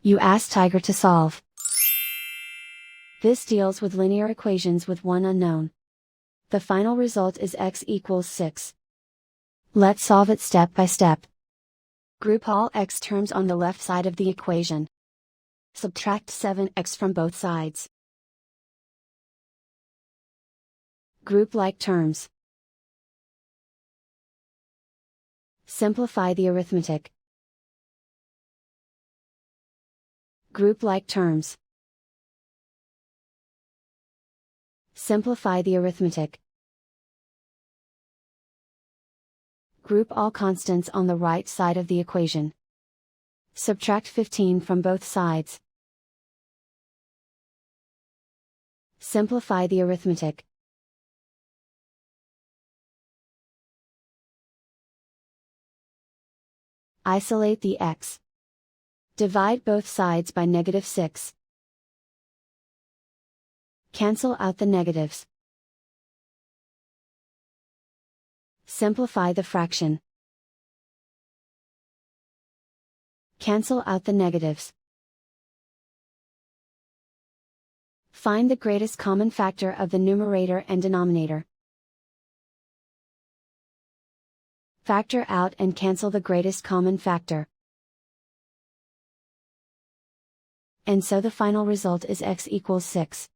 You ask Tiger to solve. This deals with linear equations with one unknown. The final result is x equals 6. Let's solve it step by step. Group all x terms on the left side of the equation. Subtract 7x from both sides. Group like terms. Simplify the arithmetic. Group like terms. Simplify the arithmetic. Group all constants on the right side of the equation. Subtract 15 from both sides. Simplify the arithmetic. Isolate the x. Divide both sides by -6. Cancel out the negatives. Simplify the fraction. Cancel out the negatives. Find the greatest common factor of the numerator and denominator. Factor out and cancel the greatest common factor. And so the final result is x equals 6.